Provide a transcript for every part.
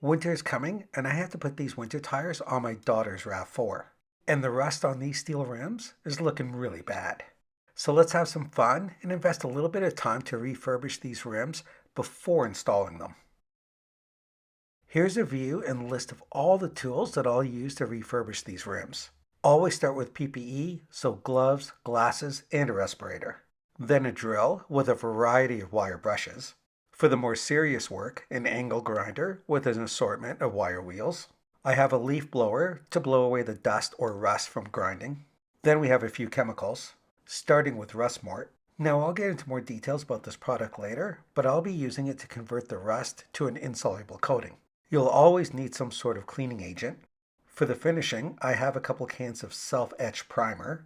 Winter is coming, and I have to put these winter tires on my daughter's RAV4. And the rust on these steel rims is looking really bad. So let's have some fun and invest a little bit of time to refurbish these rims before installing them. Here's a view and list of all the tools that I'll use to refurbish these rims. Always start with PPE, so gloves, glasses, and a respirator. Then a drill with a variety of wire brushes. For the more serious work, an angle grinder with an assortment of wire wheels. I have a leaf blower to blow away the dust or rust from grinding. Then we have a few chemicals, starting with rust Mort. Now I'll get into more details about this product later, but I'll be using it to convert the rust to an insoluble coating. You'll always need some sort of cleaning agent. For the finishing, I have a couple cans of self-etch primer,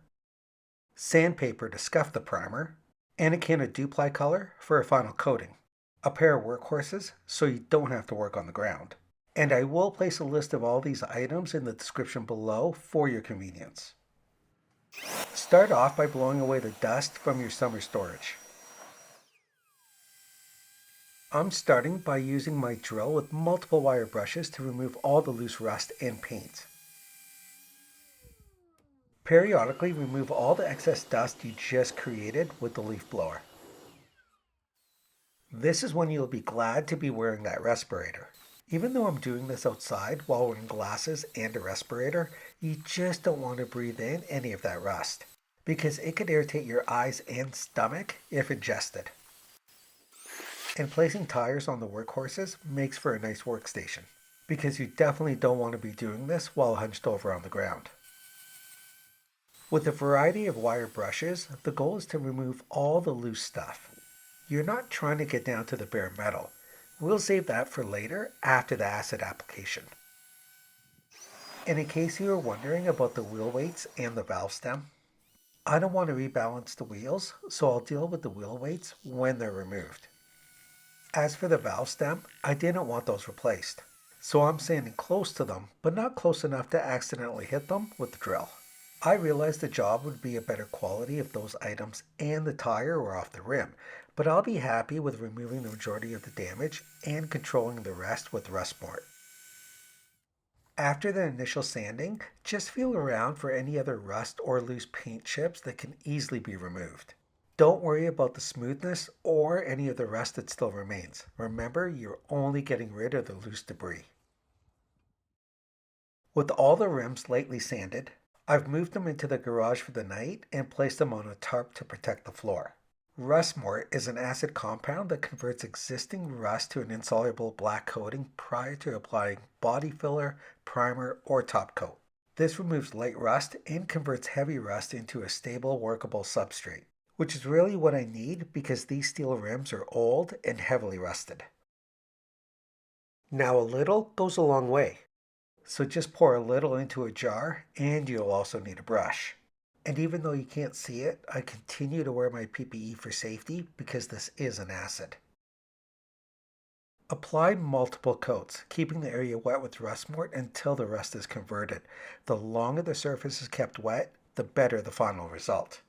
sandpaper to scuff the primer, and a can of dupli color for a final coating. A pair of workhorses so you don't have to work on the ground. And I will place a list of all these items in the description below for your convenience. Start off by blowing away the dust from your summer storage. I'm starting by using my drill with multiple wire brushes to remove all the loose rust and paint. Periodically remove all the excess dust you just created with the leaf blower. This is when you'll be glad to be wearing that respirator. Even though I'm doing this outside while wearing glasses and a respirator, you just don't want to breathe in any of that rust, because it could irritate your eyes and stomach if ingested. And placing tires on the workhorses makes for a nice workstation, because you definitely don't want to be doing this while hunched over on the ground. With a variety of wire brushes, the goal is to remove all the loose stuff. You're not trying to get down to the bare metal. We'll save that for later after the acid application. And in case you were wondering about the wheel weights and the valve stem, I don't want to rebalance the wheels, so I'll deal with the wheel weights when they're removed. As for the valve stem, I didn't want those replaced, so I'm standing close to them, but not close enough to accidentally hit them with the drill. I realized the job would be a better quality if those items and the tire were off the rim, but I'll be happy with removing the majority of the damage and controlling the rest with rust Mort. After the initial sanding, just feel around for any other rust or loose paint chips that can easily be removed. Don't worry about the smoothness or any of the rust that still remains. Remember, you're only getting rid of the loose debris. With all the rims lightly sanded, I've moved them into the garage for the night and placed them on a tarp to protect the floor. Rust Mort is an acid compound that converts existing rust to an insoluble black coating prior to applying body filler, primer, or top coat. This removes light rust and converts heavy rust into a stable, workable substrate, which is really what I need because these steel rims are old and heavily rusted. Now a little goes a long way, so just pour a little into a jar and you'll also need a brush. And even though you can't see it, I continue to wear my PPE for safety because this is an acid. Apply multiple coats, keeping the area wet with rust Mort until the rust is converted. The longer the surface is kept wet, the better the final result.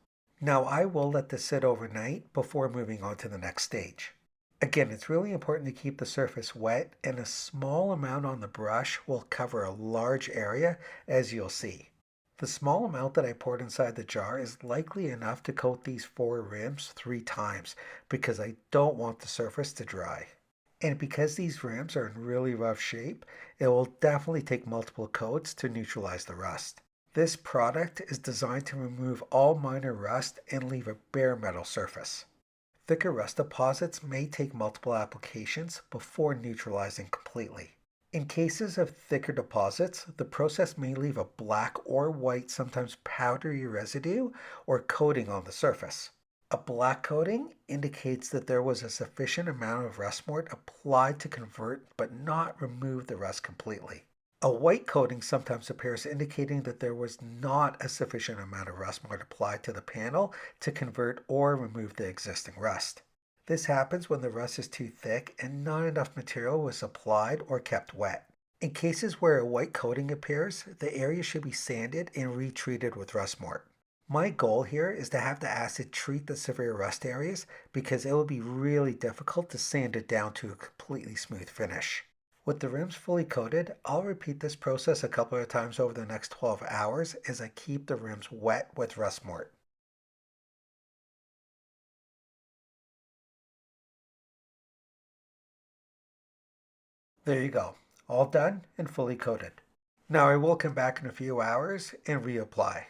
Now I will let this sit overnight before moving on to the next stage. Again, it's really important to keep the surface wet, and a small amount on the brush will cover a large area, as you'll see. The small amount that I poured inside the jar is likely enough to coat these 4 rims 3 times because I don't want the surface to dry. And because these rims are in really rough shape, it will definitely take multiple coats to neutralize the rust. This product is designed to remove all minor rust and leave a bare metal surface. Thicker rust deposits may take multiple applications before neutralizing completely. In cases of thicker deposits, the process may leave a black or white, sometimes powdery residue or coating on the surface. A black coating indicates that there was a sufficient amount of rust Mort applied to convert but not remove the rust completely. A white coating sometimes appears, indicating that there was not a sufficient amount of rust Mort applied to the panel to convert or remove the existing rust. This happens when the rust is too thick and not enough material was applied or kept wet. In cases where a white coating appears, the area should be sanded and retreated with rust Mort. My goal here is to have the acid treat the severe rust areas because it will be really difficult to sand it down to a completely smooth finish. With the rims fully coated, I'll repeat this process a couple of times over the next 12 hours as I keep the rims wet with rust mort. There you go, all done and fully coated. Now I will come back in a few hours and reapply.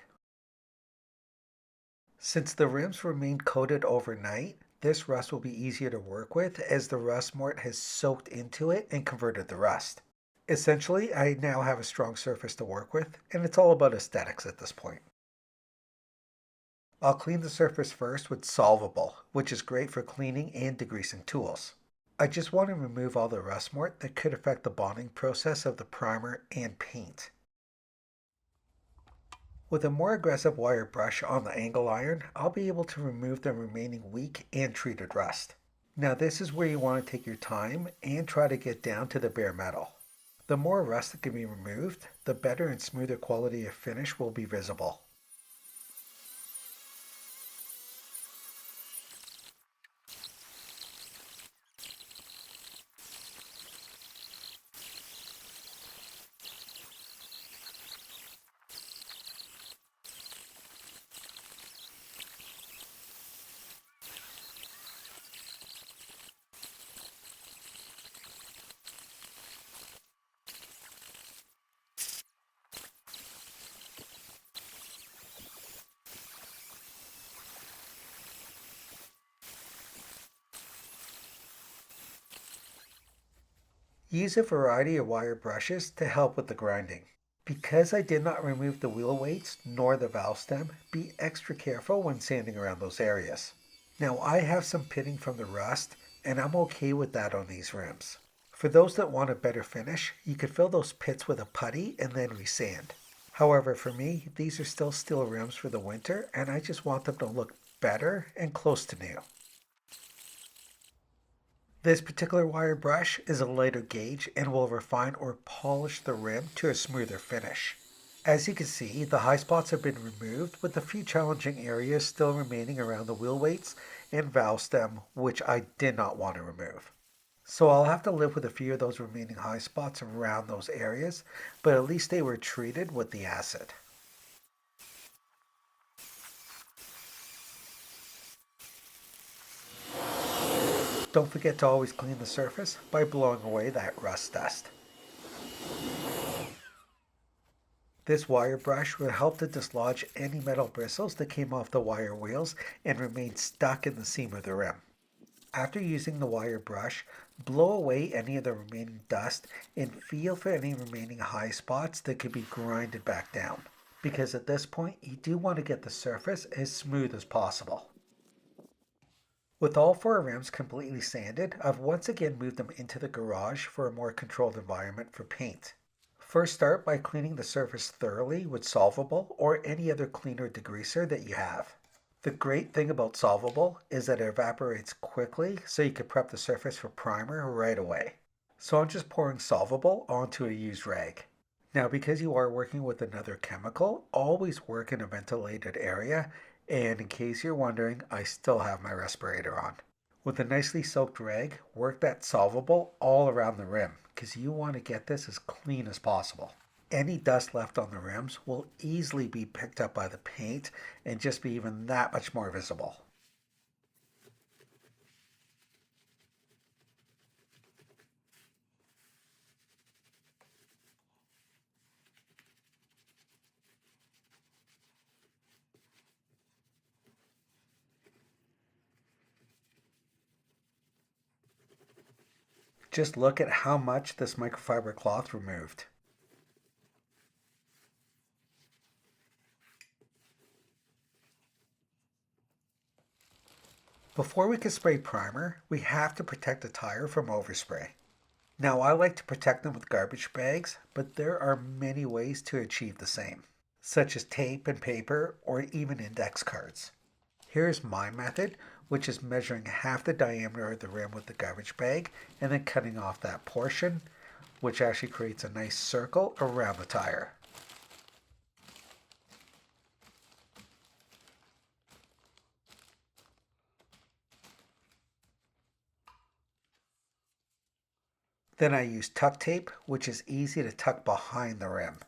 Since the rims remained coated overnight, this rust will be easier to work with as the rust mort has soaked into it and converted the rust. Essentially, I now have a strong surface to work with, and it's all about aesthetics at this point. I'll clean the surface first with Solvable, which is great for cleaning and degreasing tools. I just want to remove all the rust mort that could affect the bonding process of the primer and paint. With a more aggressive wire brush on the angle iron, I'll be able to remove the remaining weak and treated rust. Now this is where you want to take your time and try to get down to the bare metal. The more rust that can be removed, the better and smoother quality of finish will be visible. Use a variety of wire brushes to help with the grinding. Because I did not remove the wheel weights nor the valve stem, be extra careful when sanding around those areas. Now I have some pitting from the rust, and I'm okay with that on these rims. For those that want a better finish, you could fill those pits with a putty and then resand. However, for me, these are still steel rims for the winter, and I just want them to look better and close to new. This particular wire brush is a lighter gauge and will refine or polish the rim to a smoother finish. As you can see, the high spots have been removed with a few challenging areas still remaining around the wheel weights and valve stem, which I did not want to remove. So I'll have to live with a few of those remaining high spots around those areas, but at least they were treated with the acid. Don't forget to always clean the surface by blowing away that rust dust. This wire brush will help to dislodge any metal bristles that came off the wire wheels and remain stuck in the seam of the rim. After using the wire brush, blow away any of the remaining dust and feel for any remaining high spots that could be grinded back down, because at this point you do want to get the surface as smooth as possible. With all four rims completely sanded, I've once again moved them into the garage for a more controlled environment for paint. First start by cleaning the surface thoroughly with Solvable or any other cleaner degreaser that you have. The great thing about Solvable is that it evaporates quickly, so you can prep the surface for primer right away. So I'm just pouring Solvable onto a used rag. Now because you are working with another chemical, always work in a ventilated area, and in case you're wondering, I still have my respirator on. With a nicely soaked rag, work that Solvable all around the rim because you want to get this as clean as possible. Any dust left on the rims will easily be picked up by the paint and just be even that much more visible. Just look at how much this microfiber cloth removed. Before we can spray primer, we have to protect the tire from overspray. Now I like to protect them with garbage bags, but there are many ways to achieve the same, such as tape and paper or even index cards. Here's my method, which is measuring half the diameter of the rim with the garbage bag and then cutting off that portion, which actually creates a nice circle around the tire. Then I use tuck tape, which is easy to tuck behind the rim.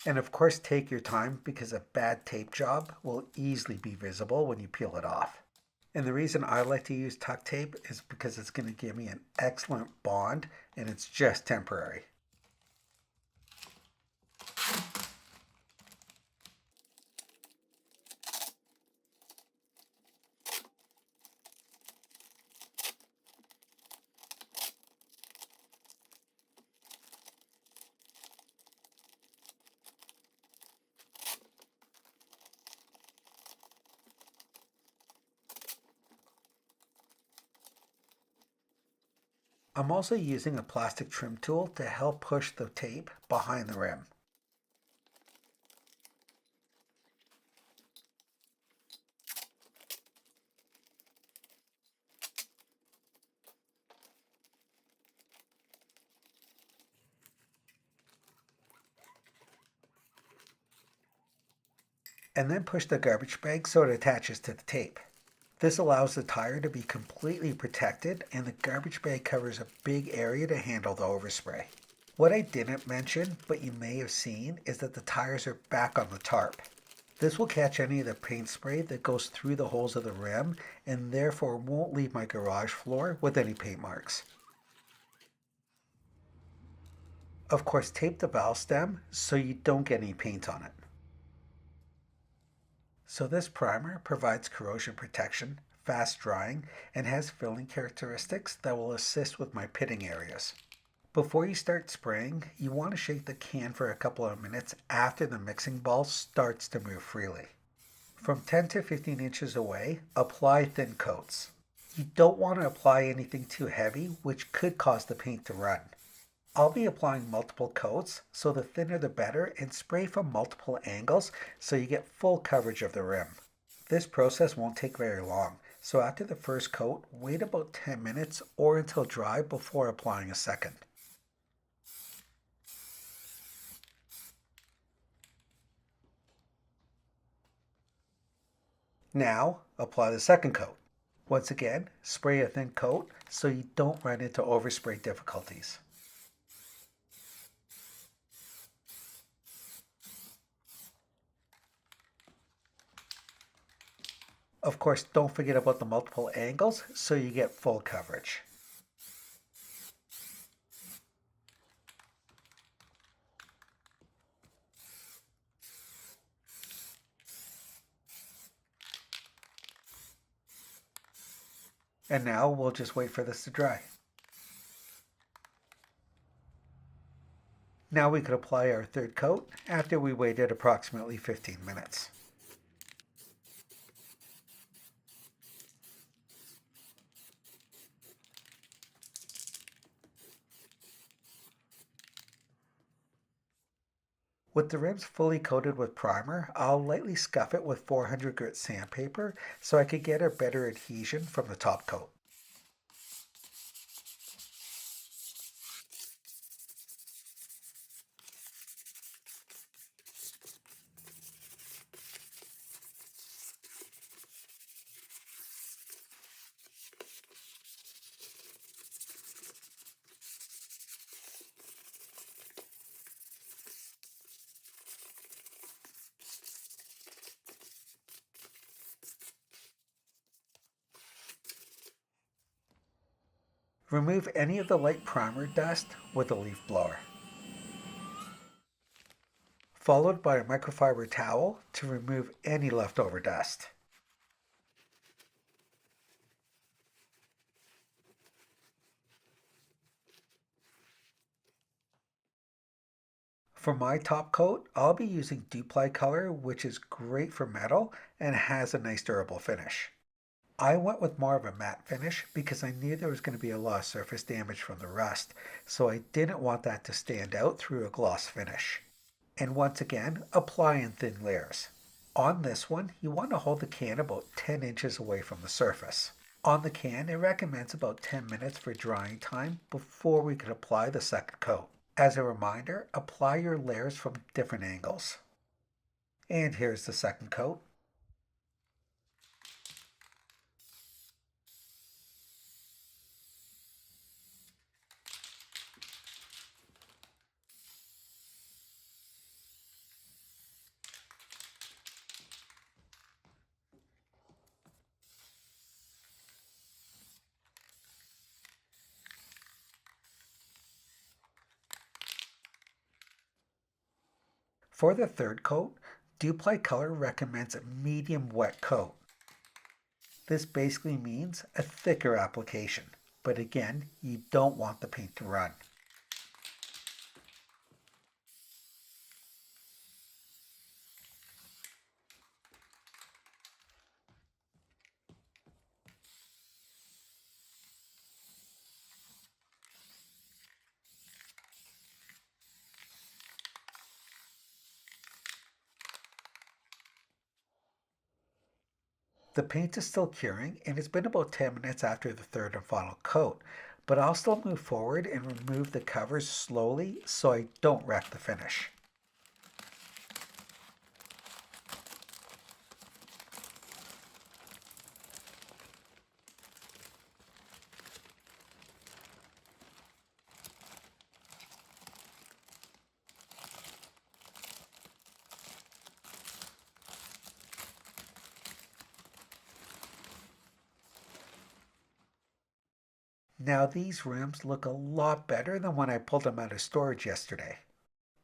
And of course, take your time because a bad tape job will easily be visible when you peel it off. And the reason I like to use tuck tape is because it's going to give me an excellent bond and it's just temporary. I'm also using a plastic trim tool to help push the tape behind the rim. And then push the garbage bag so it attaches to the tape. This allows the tire to be completely protected and the garbage bag covers a big area to handle the overspray. What I didn't mention, but you may have seen, is that the tires are back on the tarp. This will catch any of the paint spray that goes through the holes of the rim and therefore won't leave my garage floor with any paint marks. Of course, tape the valve stem so you don't get any paint on it. So this primer provides corrosion protection, fast drying, and has filling characteristics that will assist with my pitting areas. Before you start spraying, you want to shake the can for a couple of minutes after the mixing ball starts to move freely. From 10 to 15 inches away, apply thin coats. You don't want to apply anything too heavy, which could cause the paint to run. I'll be applying multiple coats, so the thinner the better, and spray from multiple angles so you get full coverage of the rim. This process won't take very long, so after the first coat, wait about 10 minutes or until dry before applying a second. Now, apply the second coat. Once again, spray a thin coat so you don't run into overspray difficulties. Of course, don't forget about the multiple angles so you get full coverage. And now we'll just wait for this to dry. Now we could apply our third coat after we waited approximately 15 minutes. With the rims fully coated with primer, I'll lightly scuff it with 400 grit sandpaper so I could get a better adhesion from the top coat. Remove any of the light primer dust with a leaf blower, followed by a microfiber towel to remove any leftover dust. For my top coat, I'll be using Dupli color, which is great for metal and has a nice durable finish. I went with more of a matte finish because I knew there was going to be a lot of surface damage from the rust, so I didn't want that to stand out through a gloss finish. And once again, apply in thin layers. On this one, you want to hold the can about 10 inches away from the surface. On the can, it recommends about 10 minutes for drying time before we could apply the second coat. As a reminder, apply your layers from different angles. And here's the second coat. For the third coat, Dupli Color recommends a medium wet coat. This basically means a thicker application, but again, you don't want the paint to run. The paint is still curing and it's been about 10 minutes after the third and final coat, but I'll still move forward and remove the covers slowly so I don't wreck the finish. Now these rims look a lot better than when I pulled them out of storage yesterday.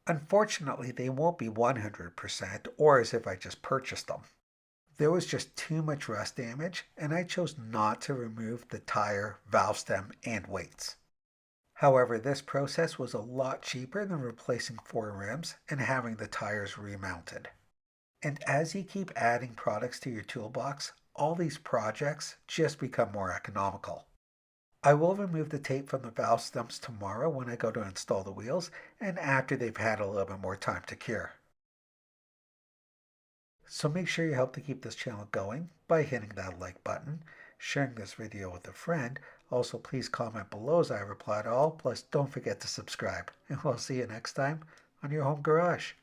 Unfortunately, they won't be 100% or as if I just purchased them. There was just too much rust damage and I chose not to remove the tire, valve stem, and weights. However, this process was a lot cheaper than replacing 4 rims and having the tires remounted. And as you keep adding products to your toolbox, all these projects just become more economical. I will remove the tape from the valve stems tomorrow when I go to install the wheels and after they've had a little bit more time to cure. So make sure you help to keep this channel going by hitting that like button, sharing this video with a friend. Also, please comment below as I reply to all. Plus, don't forget to subscribe. And we'll see you next time on your home garage.